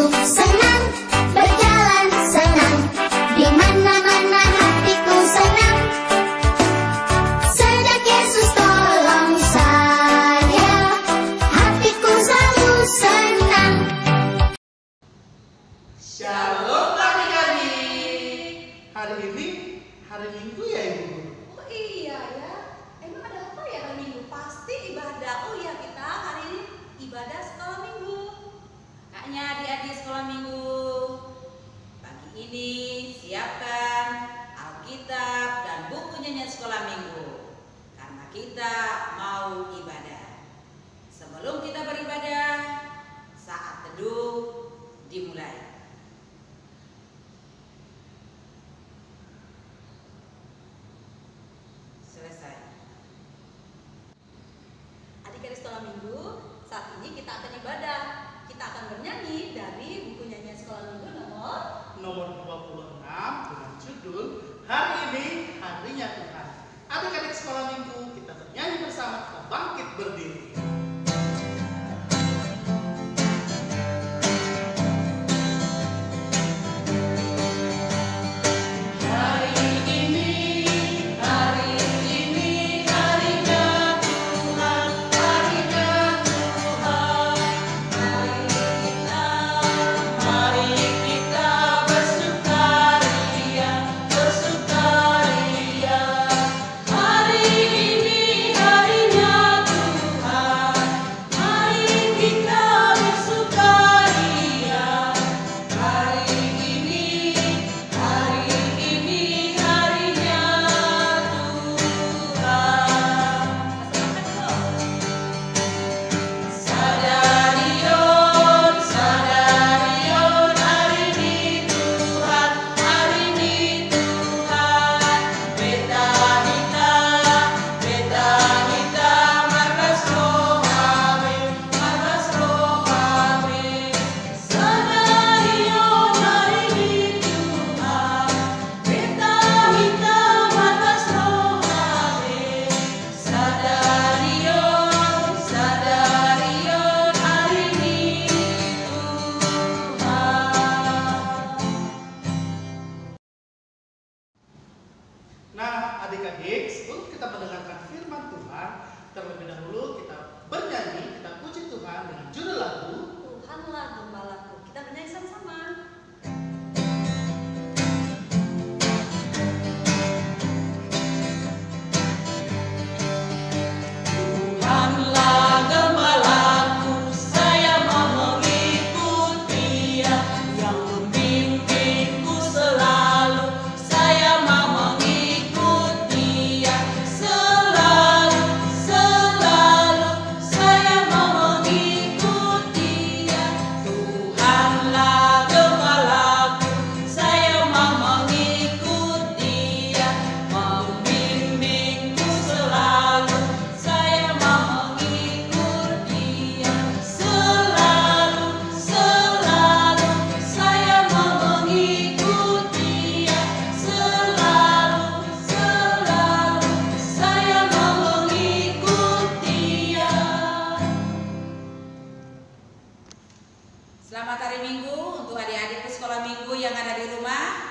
senang, berjalan senang, di mana-mana hatiku senang. Sejak Yesus tolong saya, hatiku selalu senang. Shalom adik-adik. Hari ini hari Minggu ya Ibu Guru? Oh iya ya, emang ada apa ya hari Minggu? Pasti ibadah. Oh ya, kita hari ini ibadah sekolah minggu. Kaknya adik-adik sekolah minggu, pagi ini siapkan Alkitab dan buku nyanyian sekolah minggu, karena kita mau ibadah. Sebelum kita beribadah, saat teduh dimulai. Selesai. Adik-adik sekolah minggu, saat ini kita akan ibadah. Kita akan bernyanyi dari buku nyanyian sekolah minggu Nomor 26 dengan judul Hari Ini Harinya Tuhan. Adik-adik sekolah minggu, kita bernyanyi bersama, kita bangkit berdiri. Nah, adik-adik, sebelum kita mendengarkan firman Tuhan, terlebih dahulu kita bernyanyi, kita puji Tuhan dengan judul lagu Tuhanlah Gembalaku. Kita bernyanyi sama-sama. Tuhanlah gembalaku, saya mau mengikuti Dia yang membimbingku selalu. Saya mau mengikuti Dia selalu, selalu. Saya mau mengikuti Dia. Tuhanlah gembalaku, saya mau mengikuti Dia, membimbingku selalu. Saya mau mengikuti Dia selalu, selalu. Saya mau mengikuti Dia selalu, selalu. Saya mau mengikuti Dia. Selamat hari Minggu untuk adik-adik sekolah minggu yang ada di rumah.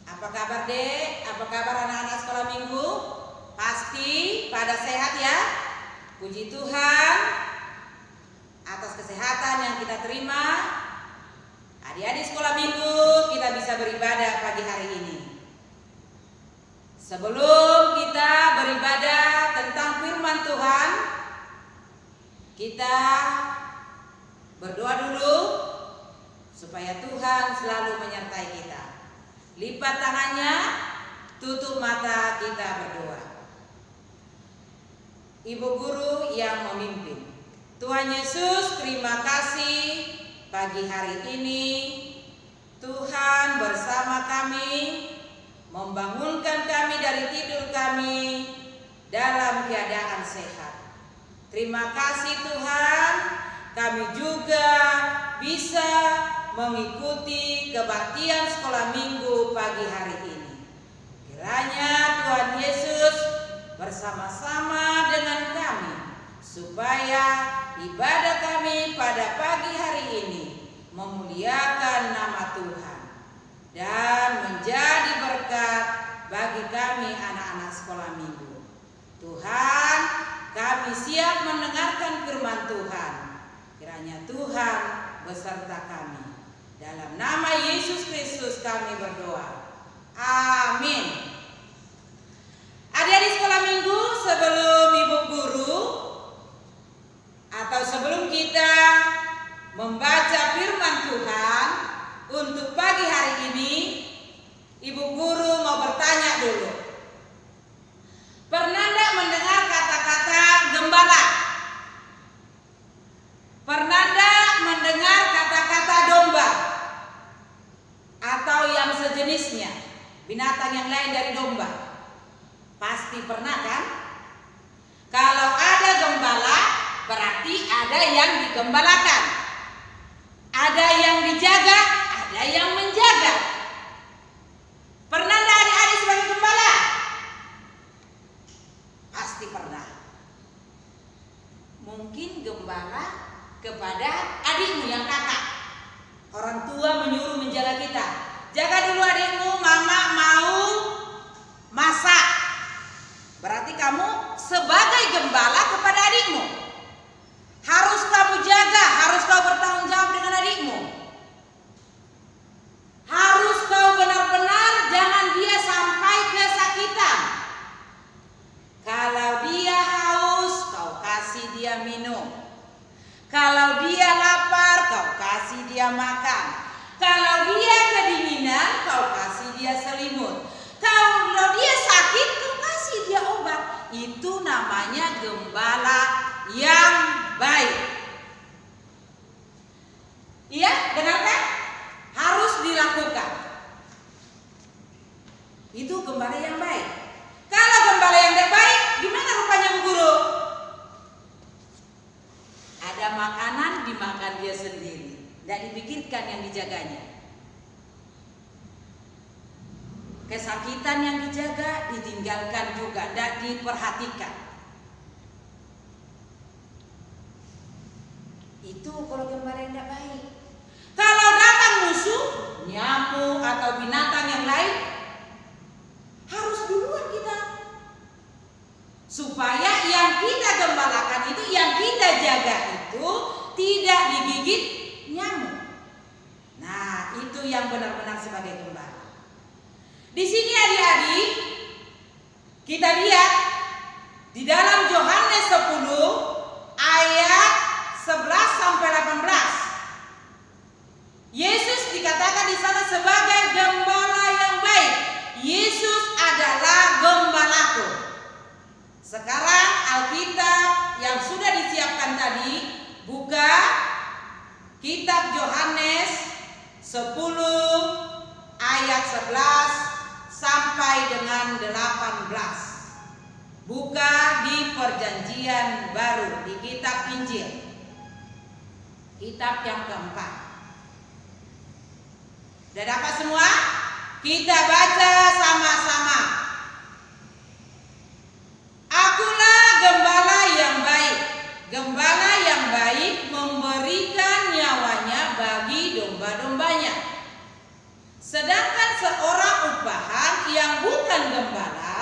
Apa kabar Dek? Apa kabar anak-anak sekolah minggu? Pasti pada sehat ya? Puji Tuhan atas kesehatan yang kita terima. Adik-adik sekolah minggu, kita bisa beribadah pagi hari ini. Sebelum kita beribadah tentang firman Tuhan, kita berdoa dulu supaya Tuhan selalu menyertai kita. Lipat tangannya, tutup mata, kita berdoa. Ibu guru yang memimpin, Tuhan Yesus, terima kasih pagi hari ini Tuhan bersama kami, membangunkan kami dari tidur kami dalam keadaan sehat. Terima kasih Tuhan, kami juga bisa mengikuti kebaktian sekolah minggu pagi hari ini. Kiranya Tuhan Yesus bersama-sama dengan kami, supaya ibadah kami pada pagi hari ini memuliakan nama Tuhan, dan menjadi berkat bagi kami anak-anak sekolah minggu. Tuhan, kami siap mendengarkan firman Tuhan. Kiranya Tuhan beserta kami. Dalam nama Yesus Kristus kami berdoa. Amin. Adik-adik sekolah minggu, sebelum ibu guru atau sebelum kita membaca firman Tuhan untuk pagi hari ini, ibu guru mau bertanya dulu. Pernah enggak mendengar kata-kata gembala? Pernah enggak mendengar kata-kata domba? Atau yang sejenisnya, binatang yang lain dari domba? Pasti pernah kan? Kalau ada gembala, berarti ada yang digembalakan. Ada yang dijaga, ada yang menjaga. Pernah enggak adik-adik sebagai gembala? Pasti pernah. Mungkin gembala kepada adikmu yang kakak. Orang tua menyuruh menjaga kita. Jaga dulu adikmu, mama mau masak. Berarti kamu sebagai gembala kepada adikmu. Harus kamu jaga, harus kau bertanggung jawab dengan adikmu. Harus kau benar-benar jangan dia sampai kesakitan. Kalau dia haus, kau kasih dia minum. Kalau dia lapar, kau kasih dia makan. Kalau dia kedinginan, kau kasih dia selimut. Kalau dia sakit, kau kasih dia obat. Itu namanya gembala yang baik. Iya, dengarkan? Harus dilakukan. Itu gembala yang baik. Kalau gembala yang tidak baik, gimana rupanya Bu Guru? Ada makanan dimakan dia sendiri, tidak dipikirkan yang dijaganya. Kesakitan yang dijaga ditinggalkan juga, tidak diperhatikan. Itu kalau gembala yang tidak baik. Kalau datang musuh, nyamuk atau binatang yang lain, harus duluan kita. Supaya yang kita gembalakan itu, yang kita jaga itu tidak digigit nyamuk. Nah, itu yang benar-benar sebagai gembala. Di sini adik-adik, kita lihat di dalam Yohanes 10 ayat 11 sampai 18. Yesus dikatakan di sana sebagai gembala yang baik. Yesus adalah gembalaku. Sekarang Alkitab yang sudah disiapkan tadi, buka kitab Yohanes 10 ayat 11 sampai dengan 18. Buka di Perjanjian Baru, di kitab Injil, kitab yang keempat. Sudah dapat semua? Kita baca sama-sama. Akulah gembala yang baik. Gembala yang baik memberikan nyawanya bagi domba-dombanya. Sedangkan seorang upahan yang bukan gembala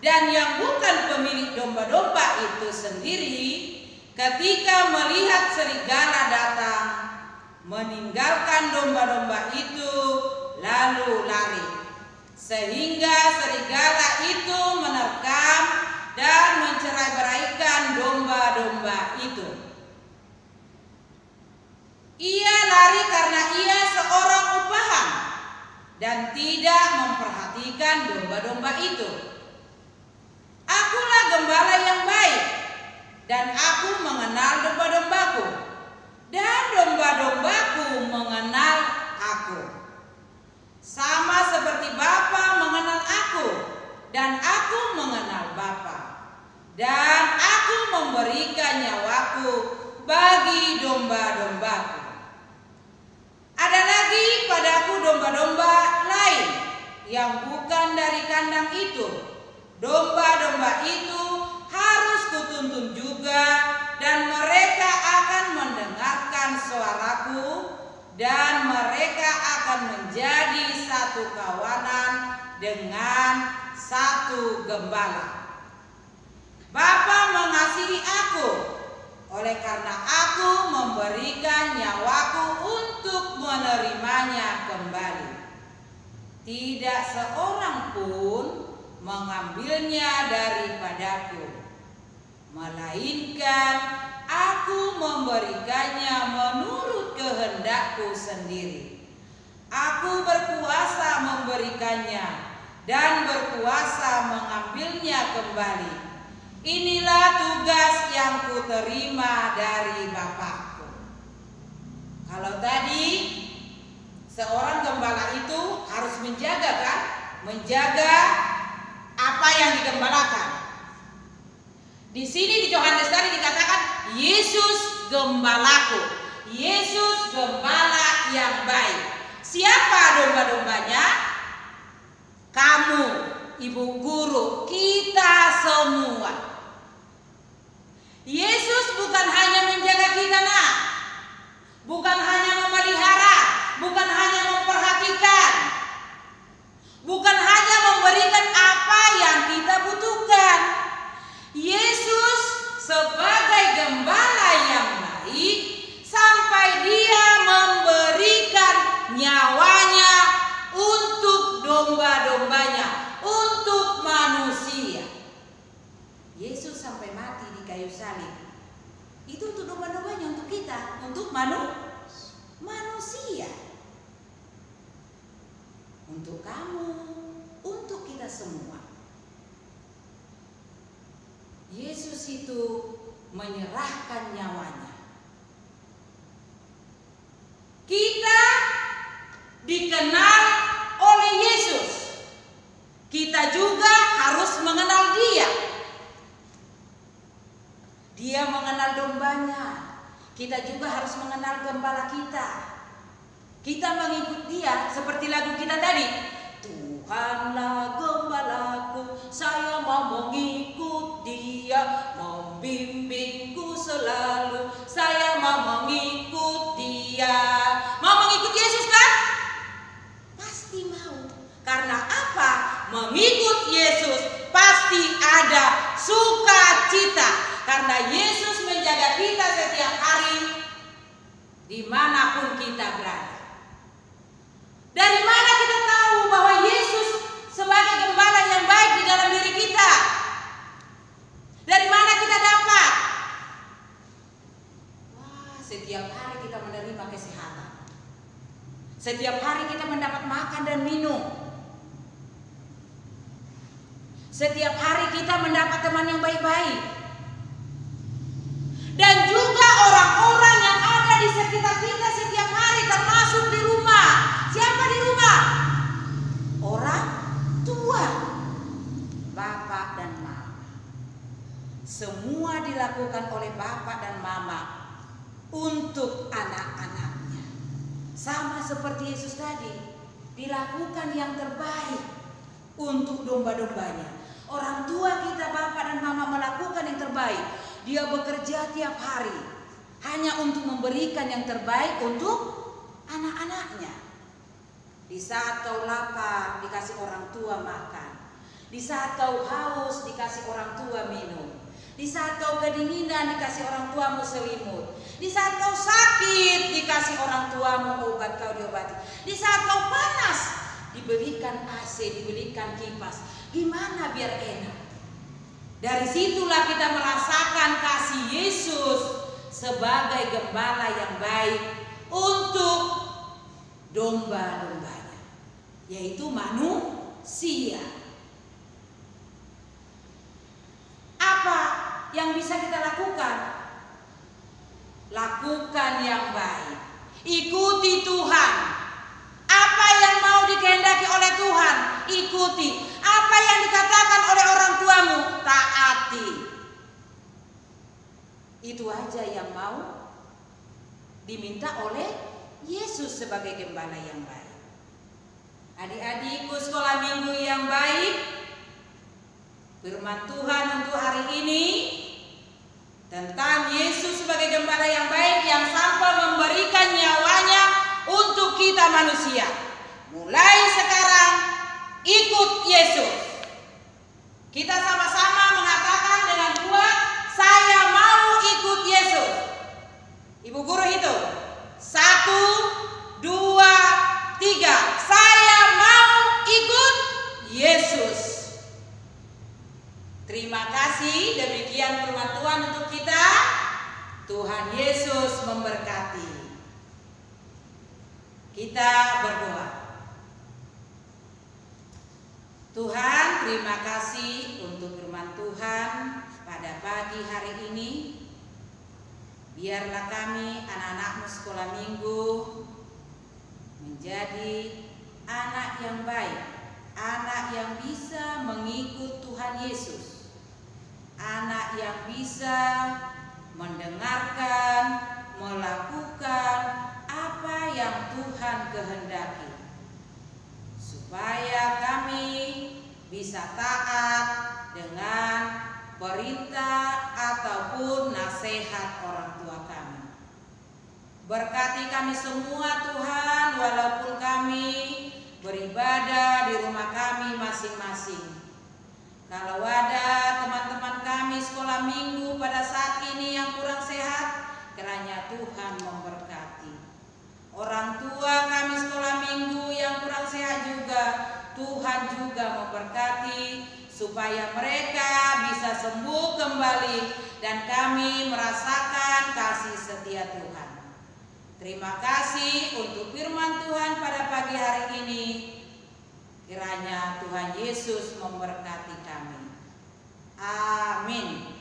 dan yang bukan pemilik domba-domba itu sendiri, ketika melihat serigala datang, meninggalkan domba-domba itu lalu lari, sehingga serigala itu menerkam dan mencerai-beraikan domba-domba itu. Ia lari karena ia seorang upahan dan tidak memperhatikan domba-domba itu. Akulah gembala yang baik, dan aku mengenal domba-dombaku, dan domba-dombaku mengenal aku. Sama seperti Bapa mengenal aku, dan aku mengenal Bapa, dan aku memberikan nyawaku bagi domba-dombaku. Ada lagi padaku domba-domba lain yang bukan dari kandang itu. Domba-domba itu harus kutuntun juga, dan mereka akan mendengarkan suaraku, satu kawanan dengan satu gembala. Bapa mengasihi aku, oleh karena aku memberikan nyawaku untuk menerimanya kembali. Tidak seorang pun mengambilnya daripadaku, melainkan aku memberikannya menurut kehendakku sendiri. Aku berkuasa memberikannya dan berkuasa mengambilnya kembali. Inilah tugas yang kuterima dari Bapakku. Kalau tadi seorang gembala itu harus menjaga, kan? Menjaga apa yang digembalakan. Di sini di Yohanes tadi dikatakan Yesus gembalaku. Yesus gembala yang baik. Siapa domba-dombanya? Kamu, ibu guru, kita semua. Yesus bukan hanya menjaga kita, nak. Bukan hanya memelihara, bukan hanya memperhatikan, bukan hanya memberikan apa yang kita butuhkan. Yesus sebagai gembala yang baik sampai dia memberikan nyawanya untuk domba-dombanya, untuk manusia. Yesus sampai mati di kayu salib. Itu untuk domba-dombanya, untuk kita, untuk manusia. Untuk kamu, untuk kita semua. Yesus itu menyerahkan nyawanya. Kita dikenal oleh Yesus. Kita juga harus mengenal Dia. Dia mengenal dombanya. Kita juga harus mengenal gembala kita. Kita mengikut Dia seperti lagu kita tadi. Tuhanlah gembalaku, saya mau mengikut Dia, membimbingku selalu, saya mau mengikut Dia. Mau mengikut Yesus kan? Pasti mau. Karena apa? Mengikut Yesus pasti ada sukacita. Karena Yesus menjaga kita setiap hari dimanapun kita berada. Dari mana kita tahu bahwa Yesus sebagai gembala yang baik di dalam diri kita? Dari mana kita dapat? Wah, setiap hari kita menerima kesehatan. Setiap hari kita mendapat makan dan minum. Setiap hari kita mendapat teman yang baik-baik. Dan juga orang-orang yang ada di sekitar kita setiap hari, termasuk di rumah. Siapa di rumah? Orang tua, bapak dan mama. Semua dilakukan oleh bapak dan mama untuk anak-anaknya. Sama seperti Yesus tadi, dilakukan yang terbaik untuk domba-dombanya. Orang tua kita, bapak dan mama, melakukan yang terbaik. Dia bekerja tiap hari hanya untuk memberikan yang terbaik untuk anak-anaknya. Di saat kau lapar, dikasih orang tua makan. Di saat kau haus, dikasih orang tua minum. Di saat kau kedinginan, dikasih orang tuamu selimut. Di saat kau sakit, dikasih orang tuamu obat, kau diobati. Di saat kau panas, diberikan AC, diberikan kipas. Gimana biar enak? Dari situlah kita merasakan kasih Yesus sebagai gembala yang baik untuk domba-dombanya, yaitu manusia. Apa yang bisa kita lakukan? Lakukan yang baik. Ikuti Tuhan. Apa yang mau dikehendaki oleh Tuhan, ikuti. Apa yang dikatakan oleh orang tuamu, taati. Itu aja yang mau diminta oleh Yesus sebagai gembala yang baik. Adik-adikku sekolah minggu yang baik, firman Tuhan untuk hari ini tentang Yesus sebagai gembala yang baik yang sampai memberikan nyawanya untuk kita manusia. Mulai Mulai sekarang ikut Yesus. Kita sama-sama mengatakan dengan kuat, saya mau ikut Yesus. Ibu guru hitung. 1, 2, 3. Saya mau ikut Yesus. Terima kasih, demikian firman Tuhan untuk kita. Tuhan Yesus memberkati. Kita berdoa. Tuhan, terima kasih untuk firman Tuhan pada pagi hari ini. Biarlah kami anak-anakmu sekolah minggu menjadi anak yang baik, anak yang bisa mengikut Tuhan Yesus, anak yang bisa mendengarkan, melakukan apa yang Tuhan kehendaki, supaya kami bisa taat dengan perintah ataupun nasihat orang tua kami. Berkati kami semua Tuhan, walaupun kami beribadah di rumah kami masing-masing. Kalau ada teman-teman kami sekolah minggu pada saat ini yang kurang sehat, kiranya Tuhan memberkati. Orang tua kami sekolah minggu yang kurang sehat juga, Tuhan juga memberkati, supaya mereka bisa sembuh kembali dan kami merasakan kasih setia Tuhan. Terima kasih untuk firman Tuhan pada pagi hari ini. Kiranya Tuhan Yesus memberkati kami. Amin.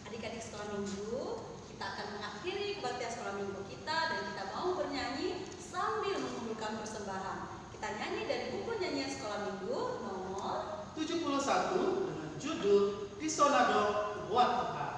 Adik-adik sekolah minggu, kita akan mengakhiri kebaktian sekolah minggu kita dan kita mau bernyanyi sambil mengumpulkan persembahan. Kita nyanyi dari buku nyanyian sekolah minggu nomor 71 dengan judul Disonado Buat Tuhan.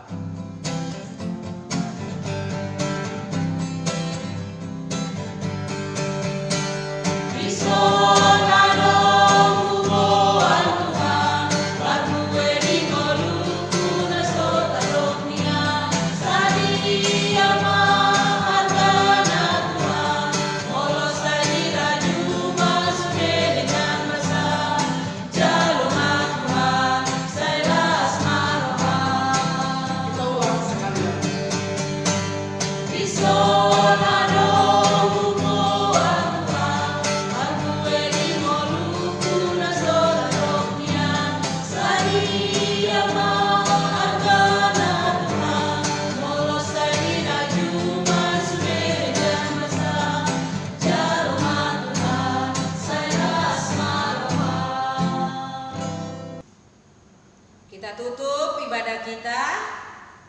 Kita tutup ibadah kita.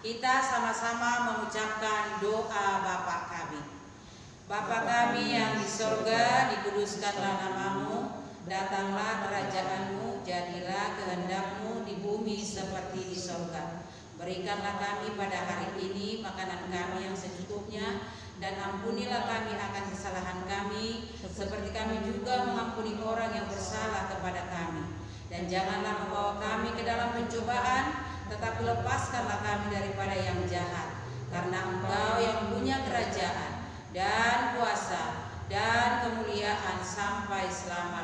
Kita sama-sama mengucapkan doa Bapa kami. Bapa kami yang di sorga, dikuduskanlah namamu, datanglah kerajaanmu, jadilah kehendakmu di bumi seperti di sorga. Berikanlah kami pada hari ini makanan kami yang secukupnya, dan ampunilah kami akan kesalahan kami, seperti kami juga mengampuni orang yang bersalah kepada kami. Dan janganlah membawa kami ke dalam pencobaan, tetapi lepaskanlah kami daripada yang jahat. Karena Engkau yang punya kerajaan dan kuasa dan kemuliaan sampai selamanya.